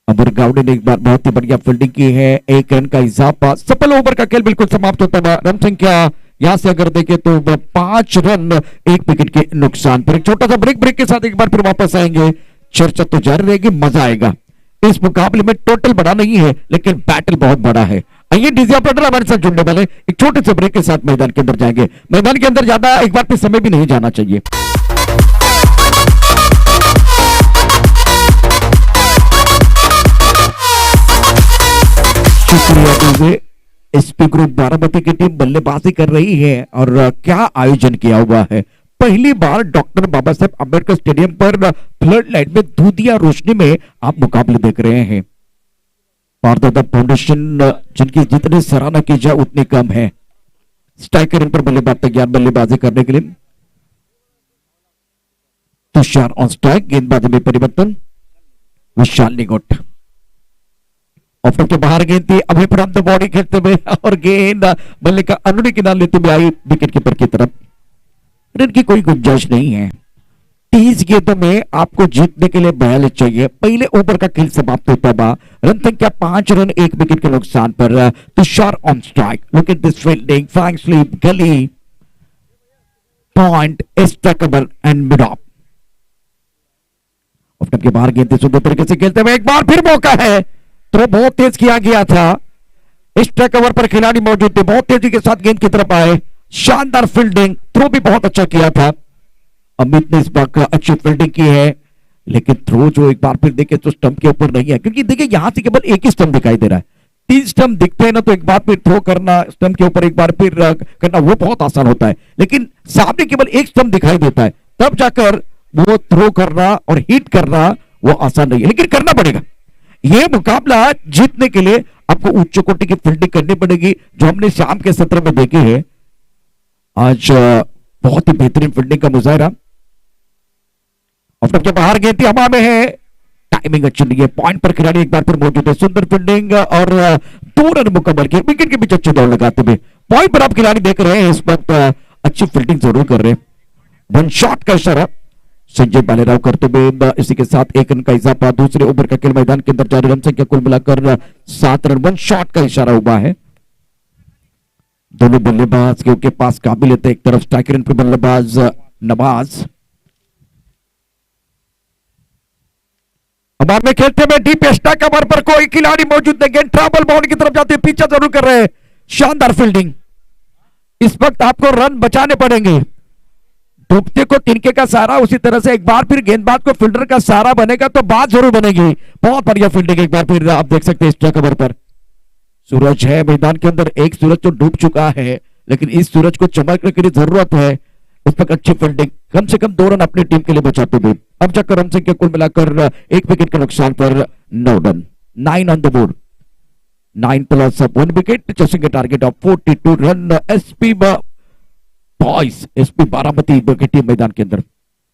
अमर गावड़े ने एक बार बहुत ही बढ़िया फील्डिंग की है, 1 रन का इजाफा। सफल ओवर का खेल बिल्कुल समाप्त होता है। रन संख्या यहां से अगर देखें तो 5 रन 1 विकेट के नुकसान पर। एक छोटा सा ब्रेक के साथ एक बार फिर वापस आएंगे। चर्चा तो जारी रहेगी, मजा आएगा। इस मुकाबले में टोटल बड़ा नहीं है, लेकिन बैटल बहुत बड़ा है। आइए डीजे ऑपरेटर हमारे साथ जुड़ने वाले, एक छोटे से ब्रेक के साथ मैदान के अंदर जाएंगे। मैदान के अंदर ज्यादा एक बार फिर समय भी नहीं जाना चाहिए। शुक्रिया डीजे। एसपी ग्रुप बारामती की टीम बल्लेबाजी कर रही है और क्या आयोजन किया हुआ है। पहली बार डॉक्टर बाबा साहेब अम्बेडकर स्टेडियम पर फ्लड लाइट में दूधिया रोशनी में आप मुकाबले देख रहे हैं। पारदादा फाउंडेशन जिनकी जितनी सराहना की जाए उतनी कम है। स्ट्राइकर इन पर बल्लेबाज तैयार बल्लेबाजी करने के लिए। तुषार ऑन स्ट्राइक, गेंदबाजी में परिवर्तन, विशाल निगोट। ऑफ के बाहर गेंद थी, अभी फ्रॉम द बॉडी खेलते हुए और गेंद बल्ले का अनुड़ी किनारे लेते हुए आई विकेट कीपर की तरफ। रन की कोई गुंजाइश नहीं है। 30 गेंदों में आपको जीतने के लिए 42 चाहिए। पहले ओवर का खेल समाप्त होता है। रन संख्या 5 रन 1 विकेट के नुकसान पर। Tushar on strike, look at this fielding, fine slip, gully point, strikeable end mid off. Off के बाहर गेंद सुंदर तरीके से खेलते हुए एक बार फिर मौका है। थ्रो बहुत तेज किया गया था, स्ट्राइक ओवर पर खिलाड़ी मौजूद थे, बहुत तेजी के साथ गेंद की तरफ आए। शानदार फील्डिंग, थ्रो भी बहुत अच्छा किया था। अमित ने इस बार अच्छी फील्डिंग की है, लेकिन थ्रो जो एक बार फिर देखे तो स्टंप के ऊपर नहीं है, क्योंकि देखिए यहां से केवल एक ही स्टंप दिखाई दे रहा है। 3 स्टंप दिखते हैं ना, तो एक बार फिर थ्रो करना स्टंप के ऊपर एक बार फिर करना वो बहुत आसान होता है, लेकिन सामने केवल एक स्टंप दिखाई देता है, तब जाकर वो थ्रो करना और हिट करना वो आसान नहीं है, लेकिन करना पड़ेगा। यह मुकाबला जीतने के लिए आपको उच्च कोटि की फील्डिंग करनी पड़ेगी, जो हमने शाम के सत्र में देखी है। आज बहुत ही बेहतरीन फील्डिंग का मुजाहरा। ऑफ के बाहर गेंद हवा में है, टाइमिंग अच्छी नहीं है, पॉइंट पर खिलाड़ी एक बार फिर मौजूद है। सुंदर फील्डिंग और 2 रन मुकम्मल किए, विकेट के बीच अच्छे दौड़ लगाते हुए। पॉइंट पर आप खिलाड़ी देख रहे हैं, इस वक्त अच्छी फील्डिंग जरूर कर रहे हैं। 1 शॉट का इशारा संजय बालेराव करते हुए, इसी के साथ 1 रन का इजाफा। दूसरे ओवर का खेल मैदान के अंदर जारी, रन संख्या कुल मिलाकर 7 रन। 1 शॉट का इशारा हुआ है। दोनों बल्लेबाज के पास काबिलियत है। एक तरफ स्ट्राइकर पर बल्लेबाज नवाज, अब में खेलते हुए डीप स्ट्राइक कवर पर कोई खिलाड़ी मौजूद नहीं, गेंद ट्रैवल बाउंड्री की तरफ जाते हुए पीछा जरूर कर रहे हैं। शानदार फील्डिंग, इस वक्त आपको रन बचाने पड़ेंगे। डूबते को तिनके का सहारा, उसी तरह से एक बार फिर गेंदबाज को फील्डर का सहारा बनेगा तो बात जरूर बनेगी। बहुत बढ़िया फील्डिंग एक बार फिर आप देख सकते हैं स्ट्राइक कवर पर। सूरज है मैदान के अंदर, एक सूरज तो डूब चुका है, लेकिन इस सूरज को चमकने की जरूरत है। उस पर अच्छी फील्डिंग, कम से कम 2 रन अपनी टीम के लिए बचाते हुए। अब जाकर रन संख्या कुल मिलाकर 1 विकेट के नुकसान पर 9 run, 9 on the board, 9 plus 1 wicket, chasing A target of 42 run. SP boys, SP Baramati की टीम मैदान के अंदर।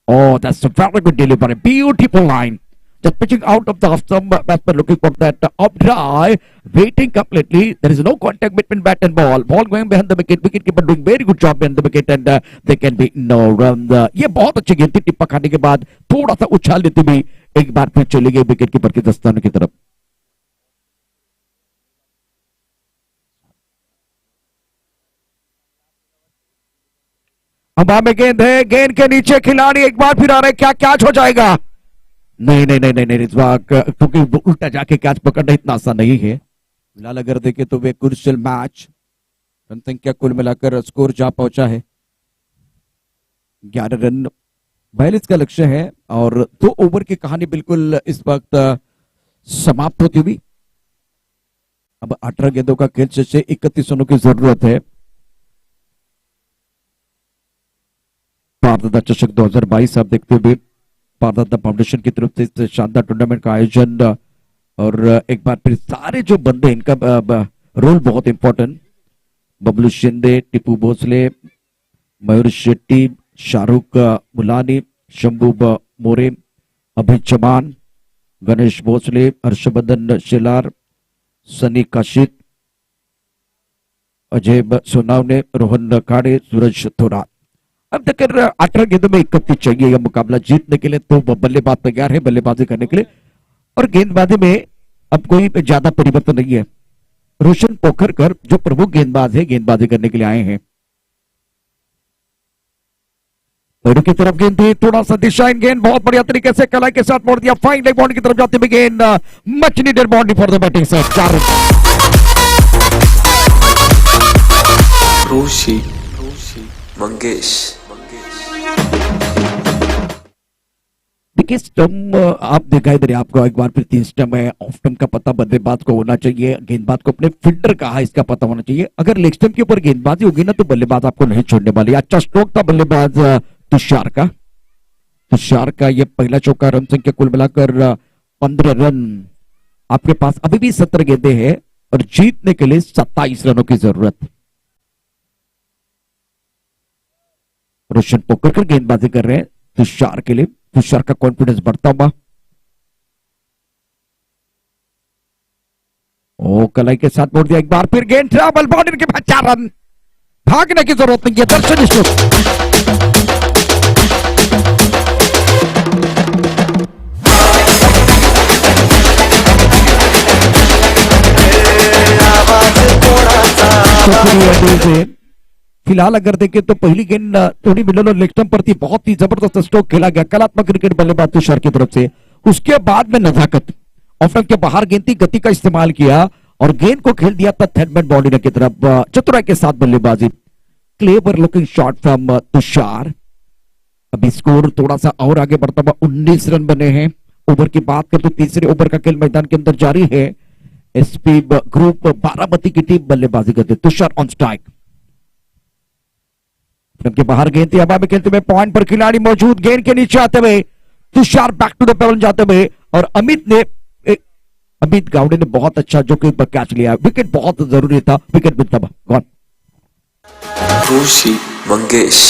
Oh, that's a very good delivery, beautiful line. Just pitching out of the stump, batsman looking for that up dry, waiting completely. There is no contact between bat and ball. Ball going behind the wicket. Wicketkeeper doing very good job behind the wicket, and they can be no run. ये बहुत अच्छी गेंद थी, टिप्पा खाने के बाद थोड़ा सा उछाल देती हुई एक बार फिर चली गई विकेट कीपर के दस्ताने की तरफ। हवा में गेंद है, गेंद के नीचे खिलाड़ी एक बार फिर आ रहे, क्या कैच हो जाएगा? नहीं नहीं नहीं नहीं, इस बार क्योंकि उल्टा जाके कैच पकड़ना इतना आसान नहीं है। फिलहाल अगर देखें तो वे क्रूशियल मैच, रन संख्या कुल मिलाकर स्कोर जा पहुंचा है 11 रन, 42 का लक्ष्य है और 2 ओवर की कहानी बिल्कुल इस वक्त समाप्त होती हुई। अब 18 गेंदों का खेल, से 31 रनों की जरूरत है। भारत चषक 2022 आप देखते हुए भारत फाउंडेशन की तरफ से इस शानदार टूर्नामेंट का आयोजन, और एक बार फिर सारे जो बंदे इनका रोल बहुत इंपॉर्टेंट, बबलू शिंदे, टिपू भोसले, मयूर शेट्टी, शाहरुख मुलानी, शंभू मोरे, अभय चौहान, गणेश भोसले, हर्षवर्धन शेलार, सनी काशित, अजय सोनावने, रोहन खाड़े, सूरज थोराट। अब तक 18 गेंदों में 31 चाहिए यह मुकाबला जीतने के लिए, तो बल्लेबाज तैयार है बल्लेबाजी करने के लिए, और गेंदबाजी में अब कोई ज्यादा परिवर्तन नहीं है। रोशन पोखरकर जो प्रमुख गेंदबाज है, गेंदबाजी करने के लिए आए हैं। पैरों की तरफ गेंद थी, थोड़ा सा दिशा इन गेंद बहुत बढ़िया तरीके से कलाई के साथ मोड़ दिया, फाइन लेग बाउंड्री की तरफ जाती हुई गेंद, much needed boundary for the batting side, 4 रूसी मंगेश। देखिए स्टंप आप दिखाई दे रहे, आपको एक बार फिर 3 स्टंप है। ऑफ स्टंप का पता बल्लेबाज को होना चाहिए, गेंदबाज को अपने फील्डर का इसका पता होना चाहिए। अगर लेग स्टंप के ऊपर गेंदबाजी होगी ना तो बल्लेबाज आपको नहीं छोड़ने वाली। अच्छा स्ट्रोक था बल्लेबाज तुषार का। तुषार का ये पहला चौका, रन संख्या कुल मिलाकर 15 रन। आपके पास अभी भी 17 गेंदें हैं और जीतने के लिए 27 रनों की जरूरत। रोशन पोखरकर गेंदबाजी कर रहे हैं तुषार के लिए, तुषार का कॉन्फिडेंस बढ़ता हुआ। ओ कलाई के साथ मोड़ दिया, एक बार फिर गेंद ट्रैवल बाउंड्री के बाद 4 रन। भागने की जरूरत नहीं है, दर्शन स्ट्रोक। फिलहाल अगर देखें तो पहली गेंद थोड़ी मिडल और लेग स्टंप पर थी, बहुत ही जबरदस्त स्ट्रोक खेला गया, कलात्मक क्रिकेट बल्लेबाज तुषार की तरफ से। उसके बाद में नजाकत, ऑफ स्टंप के बाहर गेंद थी, गति का इस्तेमाल किया और गेंद को खेल दिया था थर्ड बाउंड्री की तरफ, चतुराई के साथ बल्लेबाजी। क्लेवर लुकिंग शॉट फ्रॉम तुषार। अभी स्कोर थोड़ा सा और आगे बढ़ता हुआ, 19 रन बने हैं। ओवर की बात करें तो तीसरे ओवर का खेल मैदान के अंदर जारी है। एसपी ग्रुप बारामती की टीम बल्लेबाजी करते, तुषार ऑन स्ट्राइक। के बाहर गेंद थी, हवा में खेलते हुए पॉइंट पर खिलाड़ी मौजूद, गेंद के नीचे आते हुए तुषार बैक टू द पेवन जाते हुए, और अमित गावड़े ने बहुत अच्छा जो कि कैच लिया। विकेट बहुत जरूरी था, विकेट मिलता गॉन। रूसी मंगेश।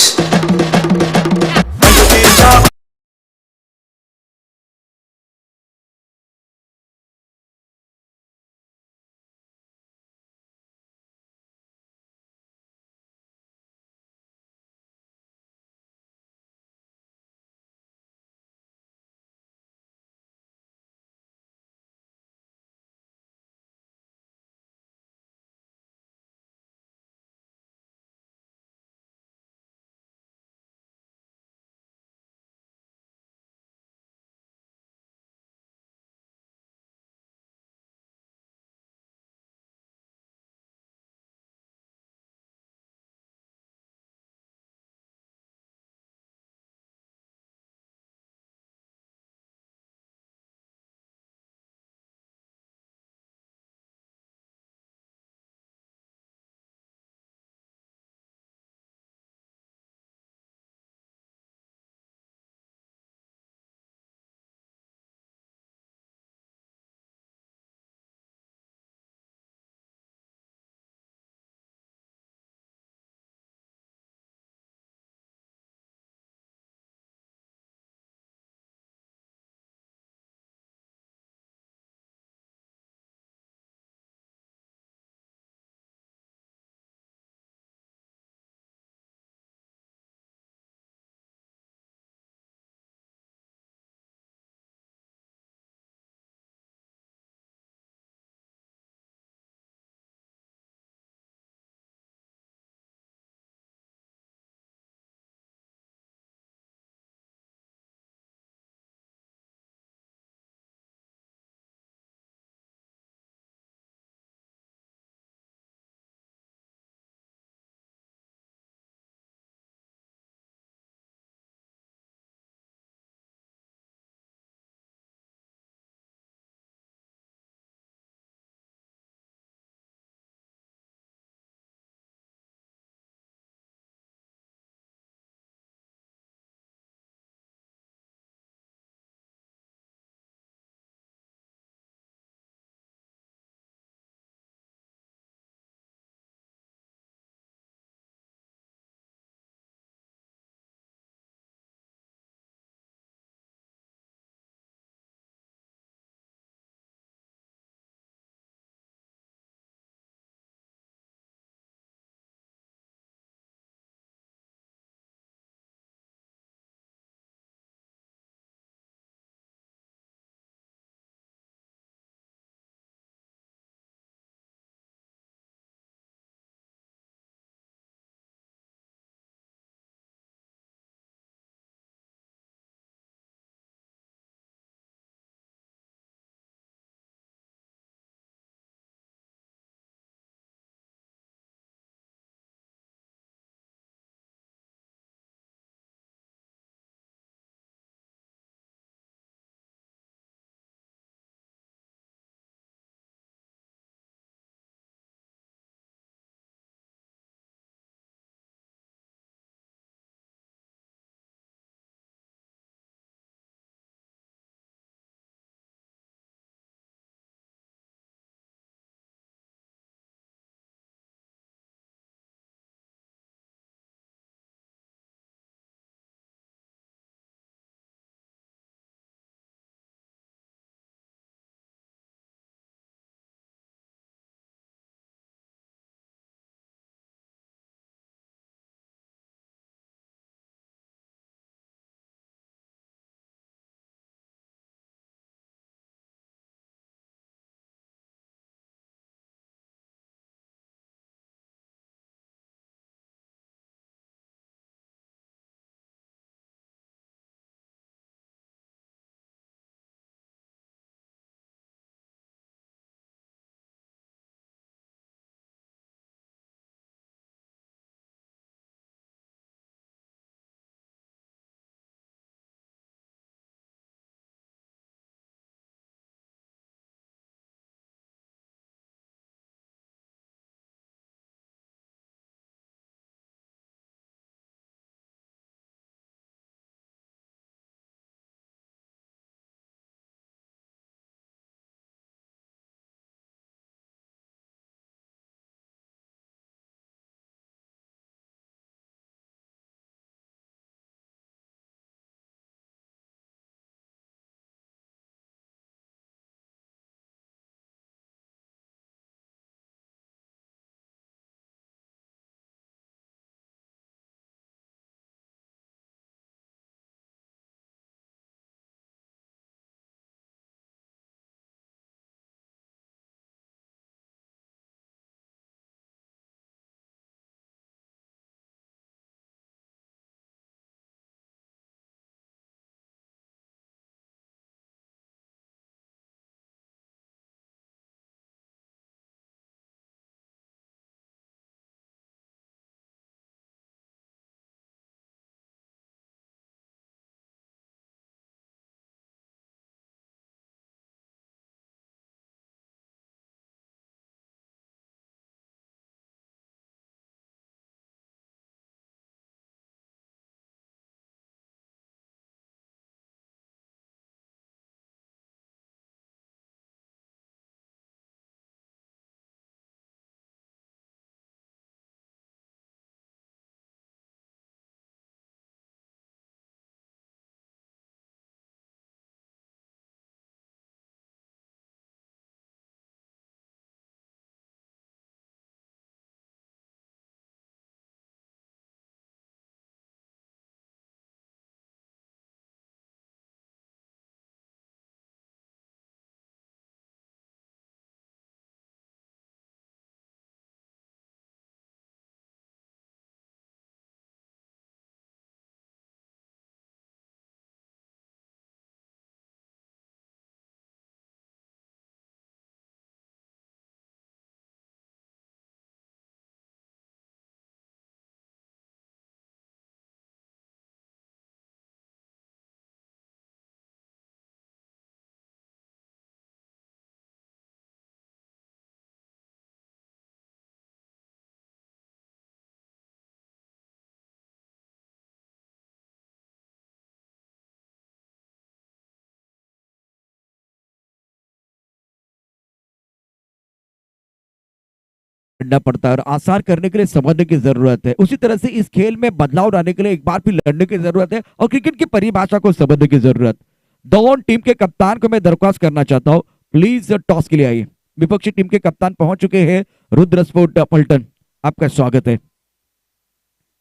करना पड़ता है और आसान करने के लिए समझने की जरूरत है। उसी तरह से इस खेल में बदलाव लाने के लिए एक बार फिर लड़ने की जरूरत है और क्रिकेट की परिभाषा को समझने की जरूरत। दोनों टीम के कप्तान को मैं दरख्वास्त करना चाहता हूं, प्लीज टॉस के लिए आइए। विपक्षी टीम के कप्तान पहुंच चुके हैं, रुद्र स्पोर्ट पलटन, आपका स्वागत है।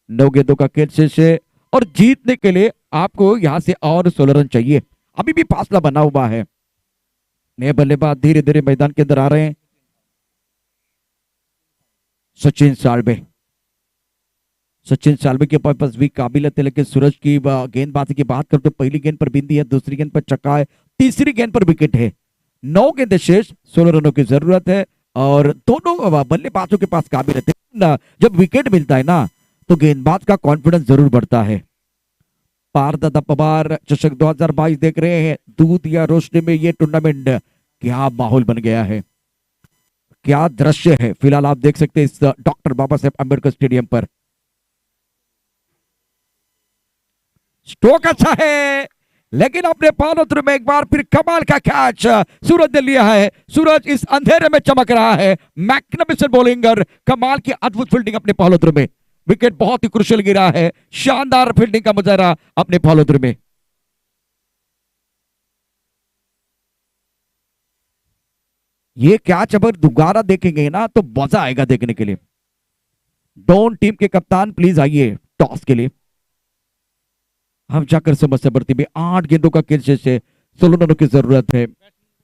9 गेंदों का खेल शेष है और जीतने के लिए आपको यहां से और 16 रन चाहिए। अभी भी फासला बना हुआ है। नए बल्लेबाज धीरे धीरे मैदान के अंदर आ रहे हैं। सचिन साल्वे के पास भी काबिलियत है, लेकिन सूरज की गेंदबाजी की बात करते तो पहली गेंद पर बिंदी है, दूसरी गेंद पर चक्का है, तीसरी गेंद पर विकेट है। 9 गेंद शेष, 16 रनों की जरूरत है और दोनों बल्लेबाजों के पास काबिलियत है। जब विकेट मिलता है ना तो गेंदबाज का कॉन्फिडेंस जरूर बढ़ता है। पारदादा पवार चषक 2022 देख रहे हैं। दूध या रोशनी में ये टूर्नामेंट क्या माहौल बन गया है, क्या दृश्य है, फिलहाल आप देख सकते हैं इस डॉक्टर बाबा साहेब अम्बेडकर स्टेडियम पर। स्ट्रोक अच्छा है, लेकिन अपने पालोत्र में एक बार फिर कमाल का कैच सूरज ने लिया है। सूरज इस अंधेरे में चमक रहा है। मैग्निफिसेंट बॉलिंगर, कमाल की अद्भुत फील्डिंग अपने पालोत्र में। विकेट बहुत ही क्रुशियल गिरा है, शानदार फील्डिंग का मुजाहरा अपने पालोत्र में। ये कैच अगर दोबारा देखेंगे ना तो मजा आएगा देखने के लिए। दोनों टीम के कप्तान प्लीज आइए टॉस के लिए। हम जाकर समस्या बढ़ती में 8 गेंदों का खेल शेष है, 16 रनों की जरूरत है।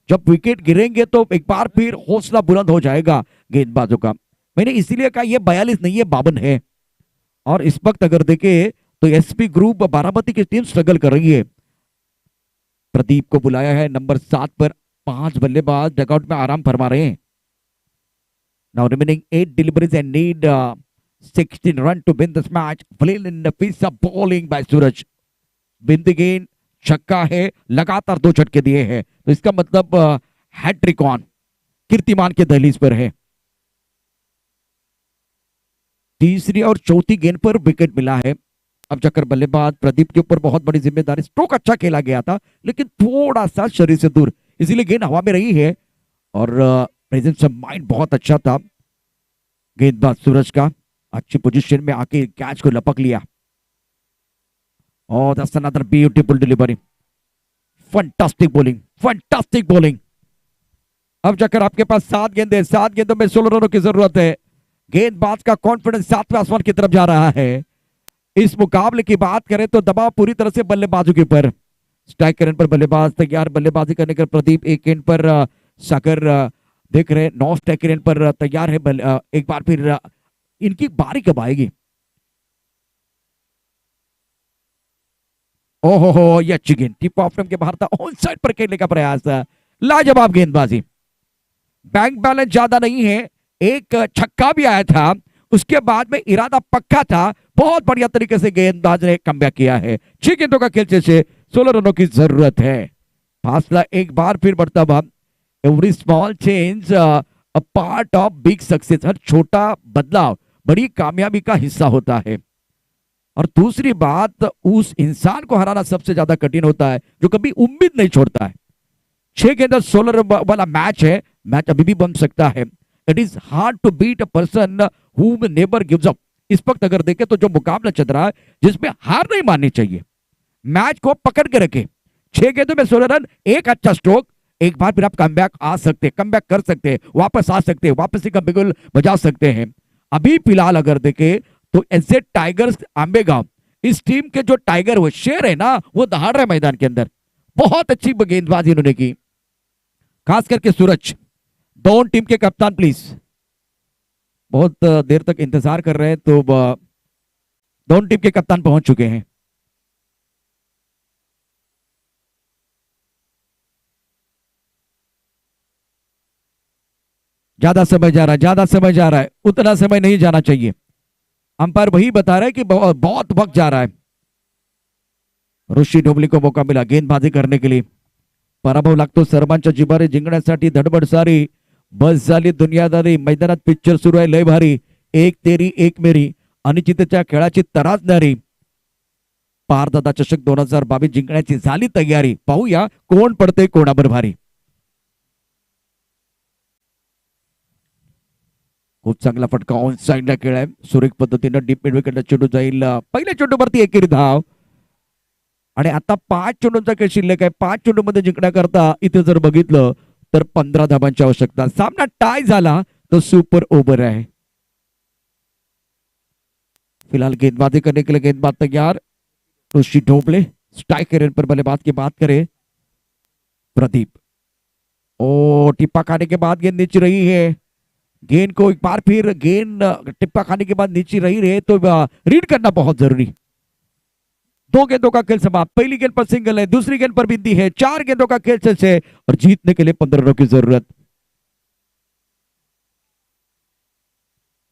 जब विकेट गिरेंगे तो एक बार फिर हौसला बुलंद हो जाएगा गेंदबाजों का। मैंने इसीलिए कहा ये 42 नहीं है, 52 है। और इस वक्त अगर देखे तो एसपी ग्रुप बारामती की टीम स्ट्रगल कर रही है। प्रदीप को बुलाया है नंबर 7 पर। 5 बल्लेबाज डगआउट में आराम फरमा रहे हैं। Now remaining 8 deliveries and need 16 run to win this match. Fill in the face of bowling by Suraj. बिंदी गेंद, छक्का है, लगातार 2 झटके दिए हैं, तो इसका मतलब हैट्रिक ऑन, कीर्तिमान के दहलीज पर है। तीसरी और चौथी गेंद पर विकेट मिला है। अब जाकर बल्लेबाज प्रदीप के ऊपर बहुत बड़ी जिम्मेदारी। स्ट्रोक अच्छा खेला गया था लेकिन थोड़ा सा शरीर से दूर, इसीलिए गेंद हवा में रही है और प्रेजेंस ऑफ माइंड बहुत अच्छा था गेंदबाज सूरज का। अच्छी पोजीशन में आके कैच को लपक लिया। और that's another beautiful delivery. Fantastic bowling. अब जाकर आपके पास 7 गेंदें, 7 गेंदों में 16 रनों की जरूरत है। गेंदबाज का कॉन्फिडेंस 7वें आसमान की तरफ जा रहा है। इस मुकाबले की बात करें तो दबाव पूरी तरह से बल्लेबाजों के ऊपर। स्ट्राइक करने पर बल्लेबाज तैयार, बल्लेबाजी करने का प्रदीप। एक गेंद पर सागर देख रहे, 9 स्ट्राइक करने पर तैयार है। एक बार फिर इनकी बारी कब आएगी? ओहो, ये अच्छी गेंद टिप ऑफ के बाहर था, ऑन साइड पर खेलने का प्रयास। लाजवाब गेंदबाजी। बैंक बैलेंस ज्यादा नहीं है, एक छक्का भी आया था, उसके बाद में इरादा पक्का था। बहुत बढ़िया तरीके से गेंदबाज ने कमबैक किया है। 6 गेंदों का खेल से 16 रनों की जरूरत है। फासला एक बार फिर बढ़ता हुआ। Every small change a part of big success. हर छोटा बदलाव बड़ी कामयाबी का हिस्सा होता है। और दूसरी बात, उस इंसान को हराना सबसे ज्यादा कठिन होता है जो कभी उम्मीद नहीं छोड़ता है। 6 गेंद 16 रन वाला मैच है, मैच अभी भी बन सकता है। It is hard to beat a person who never gives up. इस वक्त अगर देखें तो जो मुकाबला चल रहा है जिसमें हार नहीं माननी चाहिए, मैच को पकड़ के रखे। 6 गेंदों में 16 रन, एक अच्छा स्ट्रोक, एक बार फिर आप कमबैक कर सकते हैं, वापस आ सकते हैं, वापस का बिगुल बजा सकते हैं। अभी फिलहाल अगर देखें तो ऐसे टाइगर्स आंबेगांव, इस टीम के जो टाइगर वो शेर है ना, वो दहाड़ रहे मैदान के अंदर। बहुत अच्छी गेंदबाजी इन्होंने की, खास करके सूरज। दोनों टीम के कप्तान प्लीज, बहुत देर तक इंतजार कर रहे हैं, तो दोनों टीम के कप्तान पहुंच चुके हैं। ज्यादा समय जा रहा है, उतना समय नहीं जाना चाहिए। अंपायर वही बता रहा है कि बहुत वक्त जा रहा है। ऋषी ढोबली को मौका मिला गेंदबाजी करने के लिए। पराभव लागतो सर्वांच्या जिव्हारी, जिंकण्यासाठी धडपड सारी, बस झाली दुनियादारी। मैदानात पिक्चर सुरू आहे लय भारी, एक तेरी एक मेरी, अनिश्चिततेच्या खेळाची तरासणारी। पारदादा चषक 2022 जिंकण्याची झाली तयारी। पाहूया कोण पडते कोणावर भारी। खूप चांगला फटका ऑन साइडला खेळाय. सुरेख पद्धतीनं डीप मिड विकेटला चेंडू जाईल. पहिल्या चेंडूवरती एकेरी धाव आणि आता 5 चेंडूंचा खेळ शिल्लक आहे. 5 चेंडूमध्ये जिंकण्याकरता इथे जर बघितलं तर 15 धावांची आवश्यकता. सामना टाय झाला तो सुपर ओव्हर है. फिलहाल गेंदबाजी करने के लिए गेंदबाज तैयार. ऋषि ढोबले स्ट्राइकर एंड पर बल्लेबाज की बात करें प्रदीप. ओ टिप्पा खाने के बाद गेंद नीचे रही है. गेंद को एक बार फिर गेंद टिप्पा खाने के बाद नीचे रही रहे तो रीड करना बहुत जरूरी. 2 गेंदों का खेल समाप्त. पहली गेंद पर सिंगल है, दूसरी गेंद पर बिंदी है. 4 गेंदों का खेल शेष है और जीतने के लिए 15 रनों की जरूरत.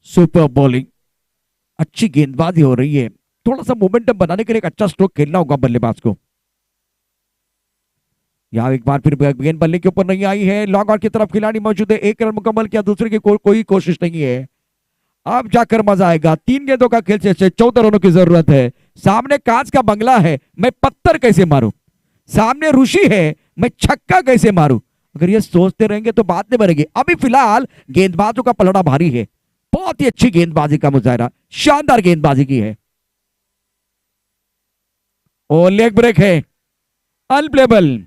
सुपर बॉलिंग, अच्छी गेंदबाजी हो रही है. थोड़ा सा मोमेंटम बनाने के लिए एक अच्छा स्ट्रोक खेलना होगा बल्लेबाज को. यहाँ एक बार फिर गेंद बल्ले के ऊपर नहीं आई है. लॉन्ग ऑन की तरफ खिलाड़ी मौजूद है. 1 रन मुकम्मल किया, दूसरे की कोई कोशिश नहीं है. अब जाकर मजा आएगा. 3 गेंदों का खेल शेष है, 14 रनों की जरूरत है. सामने कांच का बंगला है, मैं पत्थर कैसे मारूं. सामने ऋषि है, मैं छक्का कैसे मारूं. अगर ये सोचते रहेंगे तो बात नहीं बनेगी. अभी फिलहाल गेंदबाजों का पलड़ा भारी है. बहुत ही अच्छी गेंदबाजी का मुजाहरा, शानदार गेंदबाजी की है. और लेग ब्रेक है, अनप्लेबल.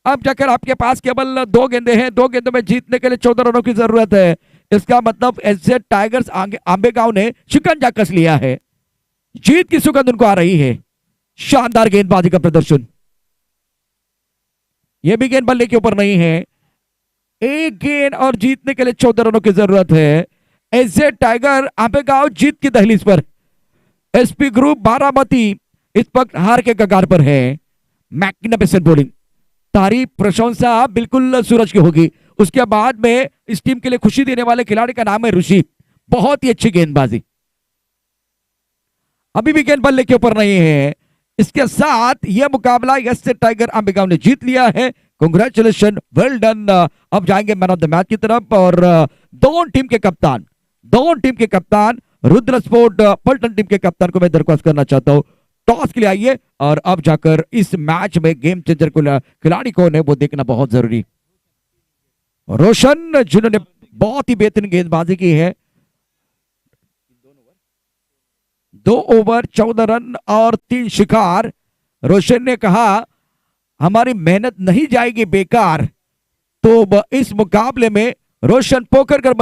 अब जाकर आपके पास केवल 2 गेंदे हैं. 2 गेंदों में जीतने के लिए 14 रनों की जरूरत है. इसका मतलब एसजे टाइगर्स आंबेगांव ने शिकंजा कस लिया है. जीत की सुगंध उनको आ रही है. शानदार गेंदबाजी का प्रदर्शन. यह भी गेंद बल्ले के ऊपर नहीं है. 1 गेंद और जीतने के लिए 14 रनों की जरूरत है. एसजे टाइगर आंबेगांव जीत की दहलीज पर. एसपी ग्रुप बारामती इस वक्त हार के कगार पर है. मैग्निफिसेंट बॉलिंग, तारीफ प्रशंसा बिल्कुल सूरज की होगी. उसके बाद में इस टीम के लिए खुशी देने वाले खिलाड़ी का नाम है ऋषि. बहुत ही अच्छी गेंदबाजी. अभी भी गेंद बल्ले के ऊपर नहीं है. इसके साथ यह मुकाबला एसजे टाइगर आंबेगांव ने जीत लिया है. कांग्रेचुलेशन, वेल डन. अब जाएंगे मैन ऑफ द मैच की तरफ और दोनों टीम के कप्तान रुद्र स्पोर्ट पलटन टीम के कप्तान को मैं दरख्वास्त करना चाहता हूं, टॉस के लिए आइए और अब जाकर इस मैच में गेम चेंजर को खिलाड़ी कौन है वो देखना बहुत जरूरी. रोशन जिन्होंने बहुत ही बेहतरीन गेंदबाजी की है. 2 ओवर 14 रन और 3 शिकार. रोशन ने कहा हमारी मेहनत नहीं जाएगी बेकार. तो इस मुकाबले में रोशन पोकर कर